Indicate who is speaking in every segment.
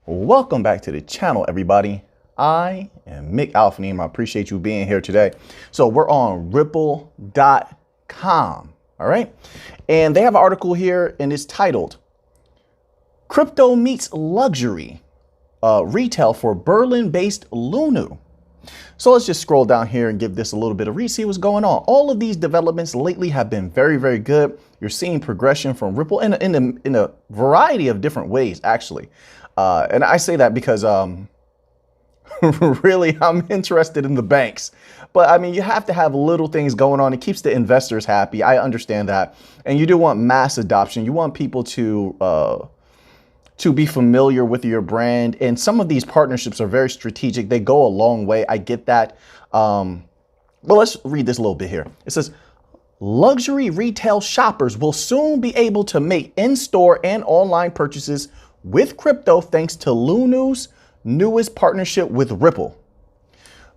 Speaker 1: Welcome back to the channel, everybody. I am Mick Alphanim. I appreciate you being here today. So we're on ripple.com. All right. And they have an article here and it's titled Crypto Meets Luxury Retail for Berlin-based Lunu. So let's just scroll down here and give this a little bit of read, see what's going on. All of these developments lately have been very, very good. You're seeing progression from Ripple in a variety of different ways, actually. And I say that because really I'm interested in the banks. But I mean, you have to have little things going on. It keeps the investors happy. I understand that. And you do want mass adoption. You want people to be familiar with your brand. And some of these partnerships are very strategic. They go a long way. I get that. But let's read this a little bit here. It says, luxury retail shoppers will soon be able to make in-store and online purchases with crypto thanks to Lunu's newest partnership with Ripple.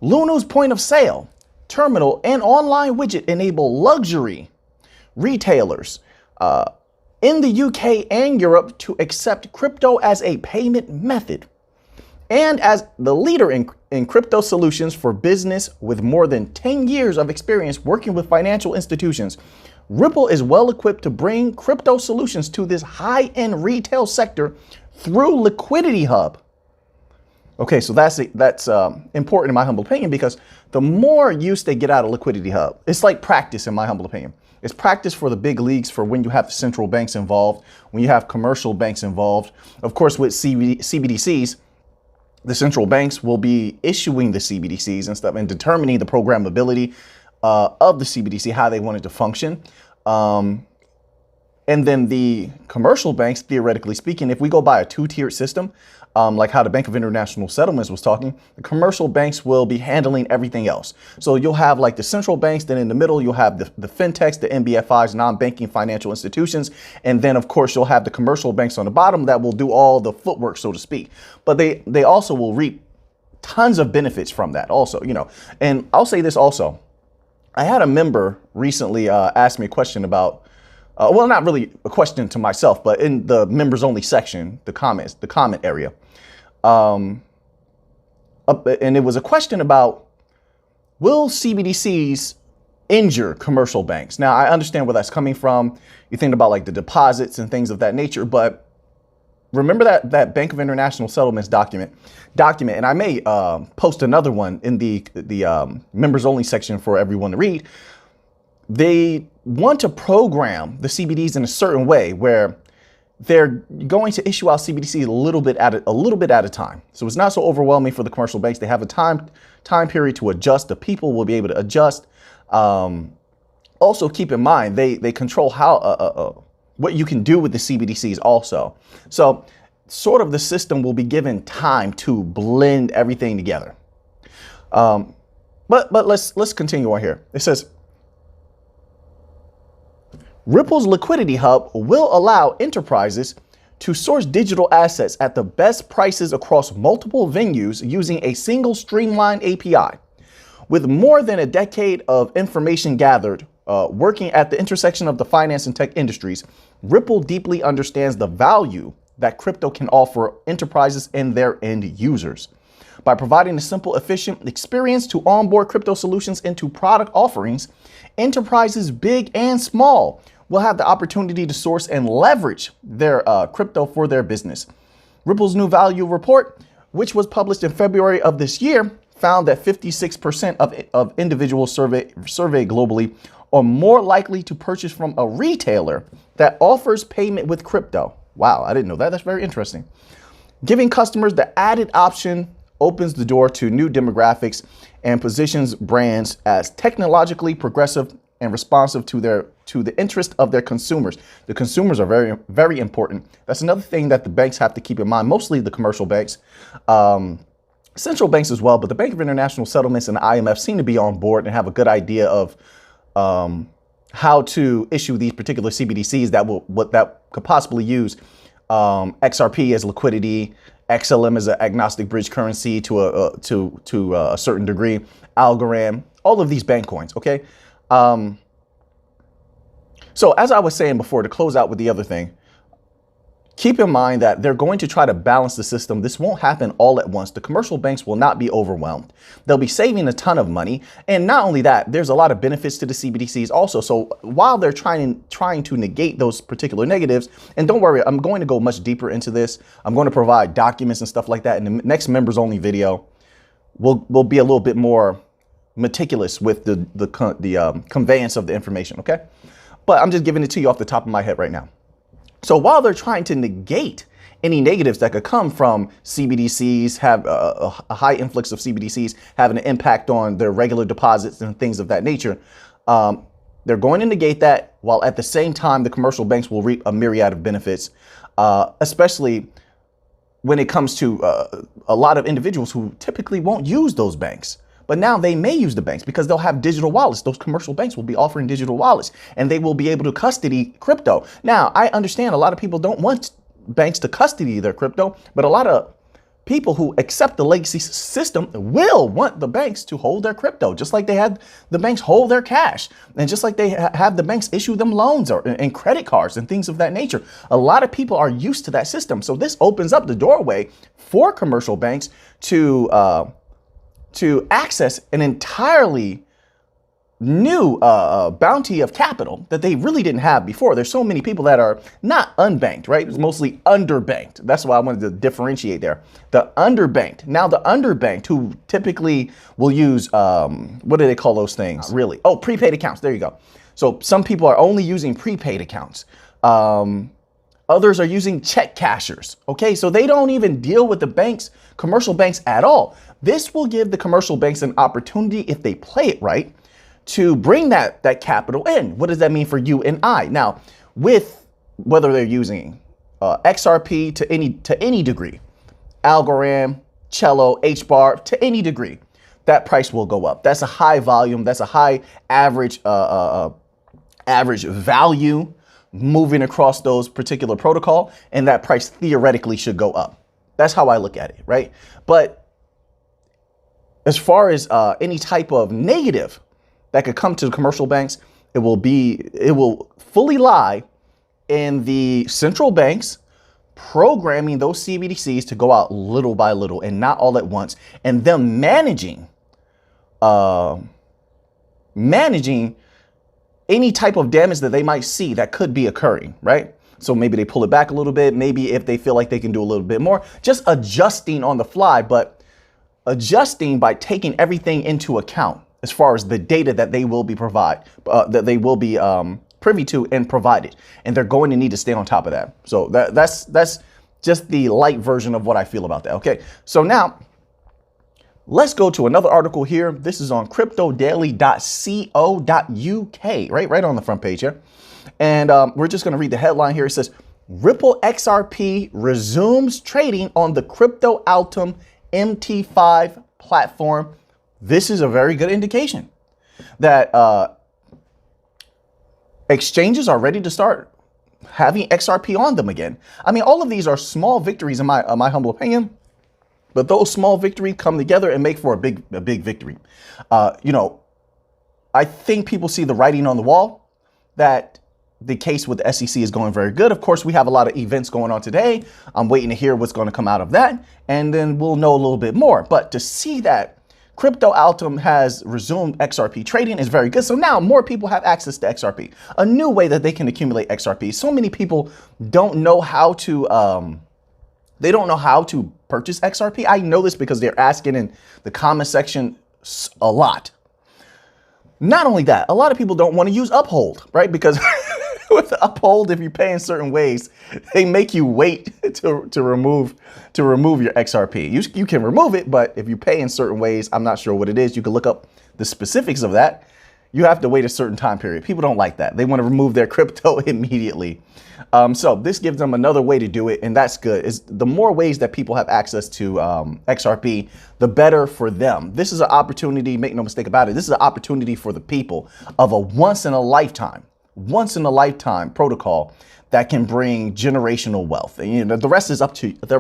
Speaker 1: Lunu's point of sale, terminal, and online widget enable luxury retailers in the UK and Europe to accept crypto as a payment method. And as the leader in crypto solutions for business with more than 10 years of experience working with financial institutions, Ripple is well equipped to bring crypto solutions to this high-end retail sector through Liquidity Hub. Okay, so that's important in my humble opinion, because the more use they get out of Liquidity Hub, it's like practice in my humble opinion. It's practice for the big leagues for when you have central banks involved, when you have commercial banks involved. Of course, with CBDCs, the central banks will be issuing the CBDCs and stuff and determining the programmability of the CBDC, how they want it to function. And then the commercial banks, theoretically speaking, if we go by a two-tiered system, like how the Bank of International Settlements was talking, the commercial banks will be handling everything else. So you'll have like the central banks, then in the middle, you'll have the fintechs, the NBFIs, non-banking financial institutions. And then, of course, you'll have the commercial banks on the bottom that will do all the footwork, so to speak. But they also will reap tons of benefits from that also, you know. And I'll say this also. I had a member recently ask me a question about, well, not really a question to myself, but in the members only section, the comment area. And it was a question about, will CBDCs injure commercial banks? Now, I understand where that's coming from. You think about like the deposits and things of that nature, but remember that Bank of International Settlements document, and I may post another one in the members only section for everyone to read. They want to program the CBDs in a certain way where they're going to issue out CBDCs a little bit at a time. So it's not so overwhelming for the commercial banks. They have a time period to adjust. The people will be able to adjust. Also, keep in mind they control how what you can do with the CBDCs also. So sort of the system will be given time to blend everything together. But let's continue on here. It says, Ripple's Liquidity Hub will allow enterprises to source digital assets at the best prices across multiple venues using a single streamlined API. With more than a decade of information gathered, working at the intersection of the finance and tech industries, Ripple deeply understands the value that crypto can offer enterprises and their end users. By providing a simple, efficient experience to onboard crypto solutions into product offerings, enterprises big and small will have the opportunity to source and leverage their crypto for their business. Ripple's new value report, which was published in February of this year, found that 56% of individuals surveyed globally are more likely to purchase from a retailer that offers payment with crypto. Wow, I didn't know that. That's very interesting. Giving customers the added option opens the door to new demographics and positions brands as technologically progressive and responsive to the interest of their consumers. The consumers are very, very important. That's another thing that the banks have to keep in mind, mostly the commercial banks, central banks as well, but the Bank of International Settlements and the IMF seem to be on board and have a good idea of how to issue these particular CBDCs that could possibly use XRP as liquidity, XLM as an agnostic bridge currency to a certain degree, Algorand, all of these bank coins. Okay. So as I was saying before, to close out with the other thing, Keep in mind that they're going to try to balance the system. This won't happen all at once. The commercial banks will not be overwhelmed. They'll be saving a ton of money. And not only that, there's a lot of benefits to the CBDCs also. So while they're trying to negate those particular negatives, and don't worry, I'm going to go much deeper into this. I'm going to provide documents and stuff like that in the next members only video. We'll be a little bit more meticulous with the conveyance of the information, okay? But I'm just giving it to you off the top of my head right now. So while they're trying to negate any negatives that could come from CBDCs, have a high influx of CBDCs having an impact on their regular deposits and things of that nature, they're going to negate that, while at the same time, the commercial banks will reap a myriad of benefits, especially when it comes to a lot of individuals who typically won't use those banks. But now they may use the banks because they'll have digital wallets. Those commercial banks will be offering digital wallets, and they will be able to custody crypto. Now, I understand a lot of people don't want banks to custody their crypto, but a lot of people who accept the legacy system will want the banks to hold their crypto, just like they had the banks hold their cash, and just like they have the banks issue them loans and credit cards and things of that nature. A lot of people are used to that system. So this opens up the doorway for commercial banks to access an entirely new bounty of capital that they really didn't have before. There's so many people that are not unbanked, right? It's mostly underbanked. That's why I wanted to differentiate there. The underbanked. Now the underbanked, who typically will use, what do they call those things? Really? Oh, prepaid accounts. There you go. So some people are only using prepaid accounts. Others are using check cashers. Okay, so they don't even deal with the banks, commercial banks at all. This will give the commercial banks an opportunity, if they play it right, to bring that capital in. What does that mean for you and I? Now, with whether they're using XRP to any degree, Algorand, Cello, HBAR to any degree, that price will go up. That's a high volume. That's a high average value moving across those particular protocol, and that price theoretically should go up. That's how I look at it, right? But as far as any type of negative that could come to the commercial banks, it will fully lie in the central banks programming those CBDCs to go out little by little and not all at once, and them managing any type of damage that they might see that could be occurring, right? So maybe they pull it back a little bit. Maybe if they feel like they can do a little bit more, just adjusting on the fly, but adjusting by taking everything into account as far as the data that they will be privy to and provided. And they're going to need to stay on top of that. So that's just the light version of what I feel about that. Okay, so now let's go to another article here. This is on cryptodaily.co.uk, right on the front page here. And we're just going to read the headline here. It says, Ripple XRP resumes trading on the Crypto Altum MT5 platform. This is a very good indication that exchanges are ready to start having XRP on them again. I mean, all of these are small victories in my humble opinion, but those small victories come together and make for a big victory. You know, I think people see the writing on the wall that the case with the SEC is going very good. Of course, we have a lot of events going on today. I'm waiting to hear what's going to come out of that, and then we'll know a little bit more. But to see that Crypto Altum has resumed XRP trading is very good. So now more people have access to XRP, a new way that they can accumulate XRP. So many people don't know how to purchase XRP. I know this because they're asking in the comment section a lot. Not only that, a lot of people don't want to use Uphold, right? Because with Uphold, if you pay in certain ways, they make you wait to remove your XRP. You can remove it, but if you pay in certain ways, I'm not sure what it is. You can look up the specifics of that. You have to wait a certain time period. People don't like that. They want to remove their crypto immediately. So this gives them another way to do it, and that's good. The more ways that people have access to XRP, the better for them. This is an opportunity, make no mistake about it, this is an opportunity for the people of a once in a lifetime protocol that can bring generational wealth. And you know, the rest is up to them. The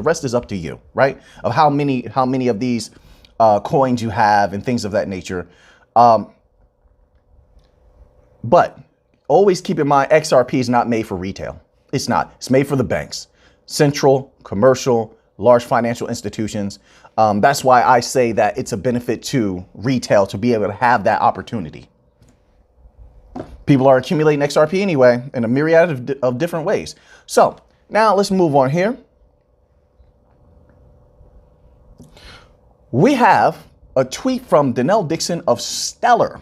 Speaker 1: rest is up to you, right? Of how many of these coins you have and things of that nature. But always keep in mind, XRP is not made for retail. It's not. It's made for the banks, central, commercial, large financial institutions. That's why I say that it's a benefit to retail to be able to have that opportunity. People are accumulating XRP anyway in a myriad of different ways. So now let's move on here. We have a tweet from Denell Dixon of Stellar.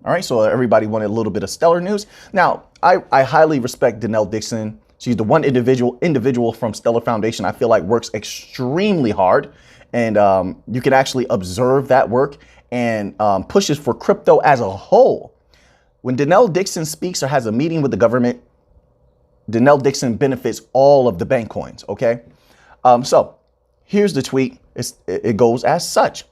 Speaker 1: All right, so everybody wanted a little bit of Stellar news. Now, I highly respect Denell Dixon. She's the one individual from Stellar Foundation I feel like works extremely hard. And you can actually observe that work and pushes for crypto as a whole. When Denell Dixon speaks or has a meeting with the government, Denell Dixon benefits all of the bank coins, okay? So here's the tweet. It goes as such.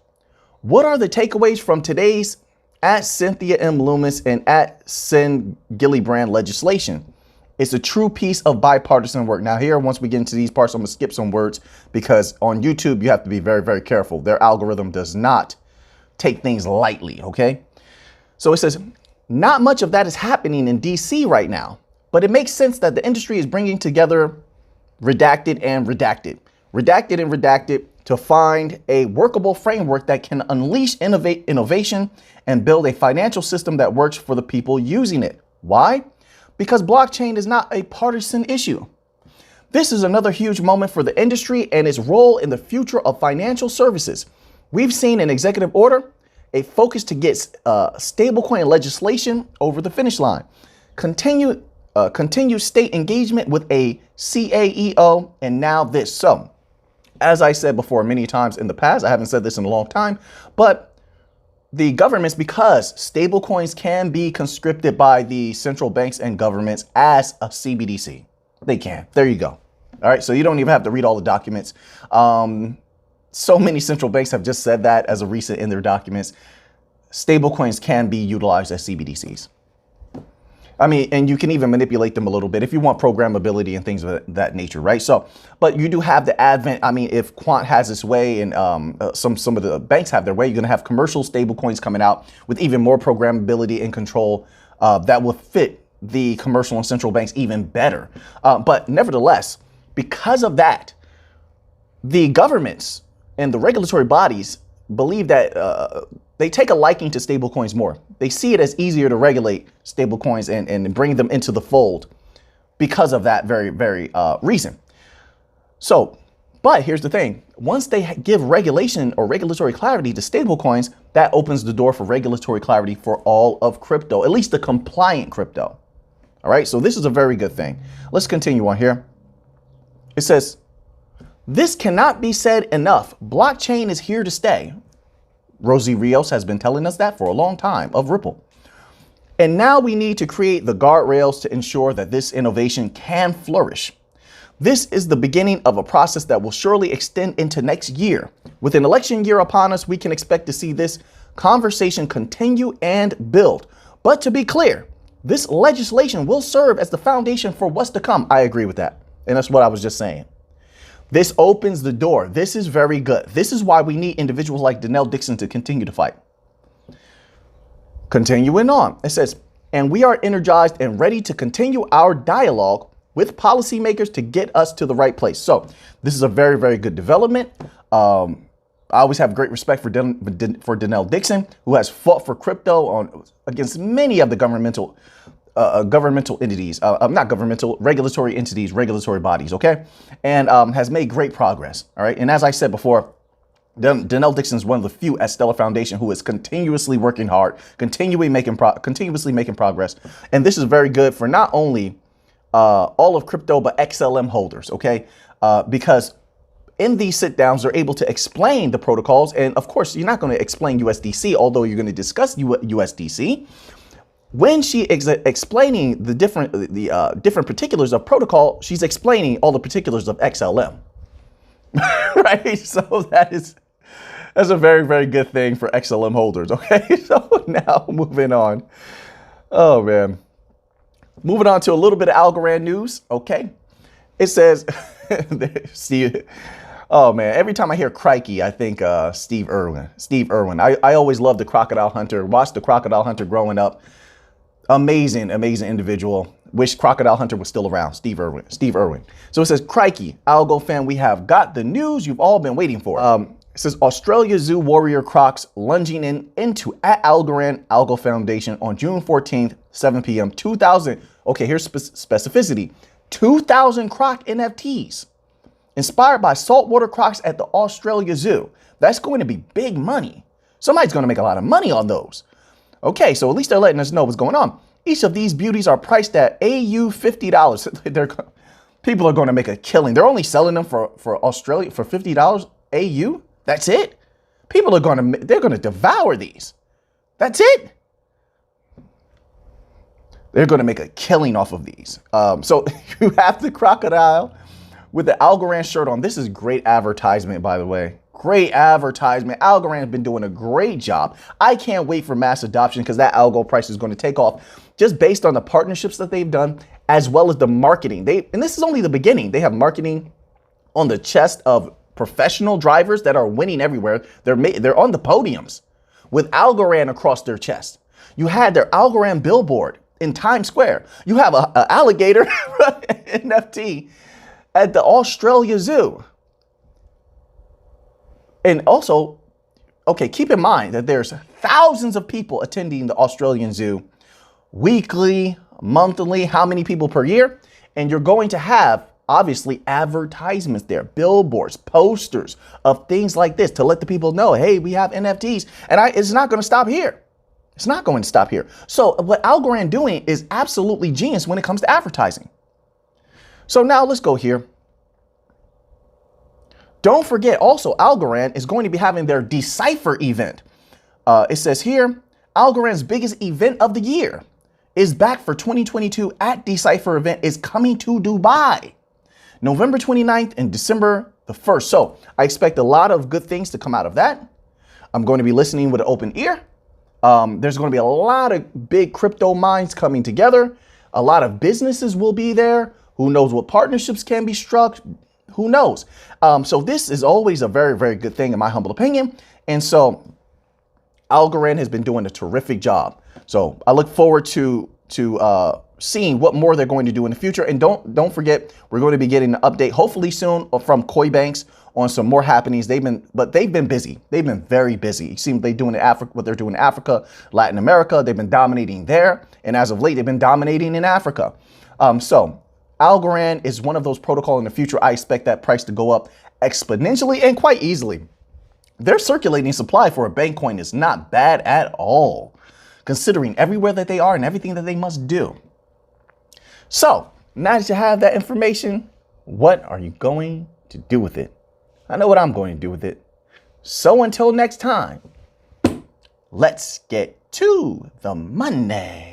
Speaker 1: What are the takeaways from today's at Cynthia M. Loomis and at Sin Gillibrand legislation? It's a true piece of bipartisan work. Now here, once we get into these parts, I'm gonna skip some words because on YouTube, you have to be very, very careful. Their algorithm does not take things lightly, okay? So it says, not much of that is happening in DC right now, but it makes sense that the industry is bringing together redacted and redacted to find a workable framework that can unleash innovation and build a financial system that works for the people using it. Why? Because blockchain is not a partisan issue. This is another huge moment for the industry and its role in the future of financial services. We've seen an executive order, a focus to get stablecoin legislation over the finish line, continue state engagement with a CAEO, and now this. So, as I said before many times in the past, I haven't said this in a long time, but the governments, because stablecoins can be conscripted by the central banks and governments as a CBDC. They can. There you go. All right. So you don't even have to read all the documents. So many central banks have just said that as a recent in their documents. Stablecoins can be utilized as CBDCs. I mean, and you can even manipulate them a little bit if you want programmability and things of that nature, right? So, but you do have the advent. I mean, if Quant has its way and some of the banks have their way, you're going to have commercial stablecoins coming out with even more programmability and control that will fit the commercial and central banks even better. But nevertheless, because of that, the governments and the regulatory bodies believe that they take a liking to stablecoins more. They see it as easier to regulate stablecoins and bring them into the fold because of that very reason. So, but here's the thing. Once they give regulation or regulatory clarity to stablecoins, that opens the door for regulatory clarity for all of crypto, at least the compliant crypto. All right, so this is a very good thing. Let's continue on here. It says, this cannot be said enough. Blockchain is here to stay. Rosie Rios has been telling us that for a long time of Ripple. And now we need to create the guardrails to ensure that this innovation can flourish. This is the beginning of a process that will surely extend into next year. With an election year upon us, we can expect to see this conversation continue and build. But to be clear, this legislation will serve as the foundation for what's to come. I agree with that. And that's what I was just saying. This opens the door. This is very good. This is why we need individuals like Denell Dixon to continue to fight. Continuing on, it says, and we are energized and ready to continue our dialogue with policymakers to get us to the right place. So this is a very good development. I always have great respect for Denell Dixon, who has fought for crypto against many of the governmental entities, regulatory entities, regulatory bodies, okay? And has made great progress, all right? And as I said before, Denell Dixon is one of the few at Stellar Foundation who is continuously working hard, continuously making progress. And this is very good for not only all of crypto, but XLM holders, okay? Because in these sit downs, they're able to explain the protocols. And of course, you're not going to explain USDC, although you're going to discuss USDC. When she is explaining the different particulars of protocol, she's explaining all the particulars of XLM, right? So that's a very good thing for XLM holders. Okay, so now moving on. Oh man, moving on to a little bit of Algorand news. Okay, it says, Steve. Oh man, every time I hear Crikey, I think Steve Irwin. I always loved the Crocodile Hunter. Watched the Crocodile Hunter growing up. Amazing individual. Wish Crocodile Hunter was still around. Steve Irwin. So it says, crikey, Algo fan, we have got the news you've all been waiting for. It says Australia Zoo warrior crocs lunging into at Algorand Algo Foundation on June 14th, 7 p.m. 2,000. Okay, here's specificity. 2,000 croc NFTs inspired by saltwater crocs at the Australia Zoo. That's going to be big money. Somebody's going to make a lot of money on those. Okay, so at least they're letting us know what's going on. Each of these beauties are priced at AU $50. People are going to make a killing. They're only selling them for Australia for $50 AU. That's it. People are they're going to devour these. That's it. They're going to make a killing off of these. So you have the crocodile with the Algorand shirt on. This is great advertisement, by the way. Great advertisement. Algorand has been doing a great job. I can't wait for mass adoption because that algo price is going to take off just based on the partnerships that they've done, as well as the marketing. And this is only the beginning. They have marketing on the chest of professional drivers that are winning everywhere. They're on the podiums with Algorand across their chest. You had their Algorand billboard in Times Square. You have an alligator NFT at the Australia Zoo. And also, okay, keep in mind that there's thousands of people attending the Australian Zoo weekly, monthly, how many people per year? And you're going to have, obviously, advertisements there, billboards, posters of things like this to let the people know, hey, we have NFTs. And it's not going to stop here. It's not going to stop here. So what Algorand doing is absolutely genius when it comes to advertising. So now let's go here. Don't forget also, Algorand is going to be having their Decipher event. It says here, Algorand's biggest event of the year is back for 2022 at Decipher event is coming to Dubai, November 29th and December the 1st. So I expect a lot of good things to come out of that. I'm going to be listening with an open ear. There's going to be a lot of big crypto minds coming together. A lot of businesses will be there. Who knows what partnerships can be struck? Who knows? So this is always a very, very good thing in my humble opinion. And so Algorand has been doing a terrific job. So I look forward to seeing what more they're going to do in the future. And don't forget, we're going to be getting an update hopefully soon from Coinbanks on some more happenings. They've been busy. They've been very busy. It seems what they're doing in Africa, Latin America. They've been dominating there. And as of late, they've been dominating in Africa. So Algorand is one of those protocols in the future. I expect that price to go up exponentially and quite easily. Their circulating supply for a bank coin is not bad at all, considering everywhere that they are and everything that they must do. So now that you have that information, what are you going to do with it? I know what I'm going to do with it. So until next time, let's get to the money.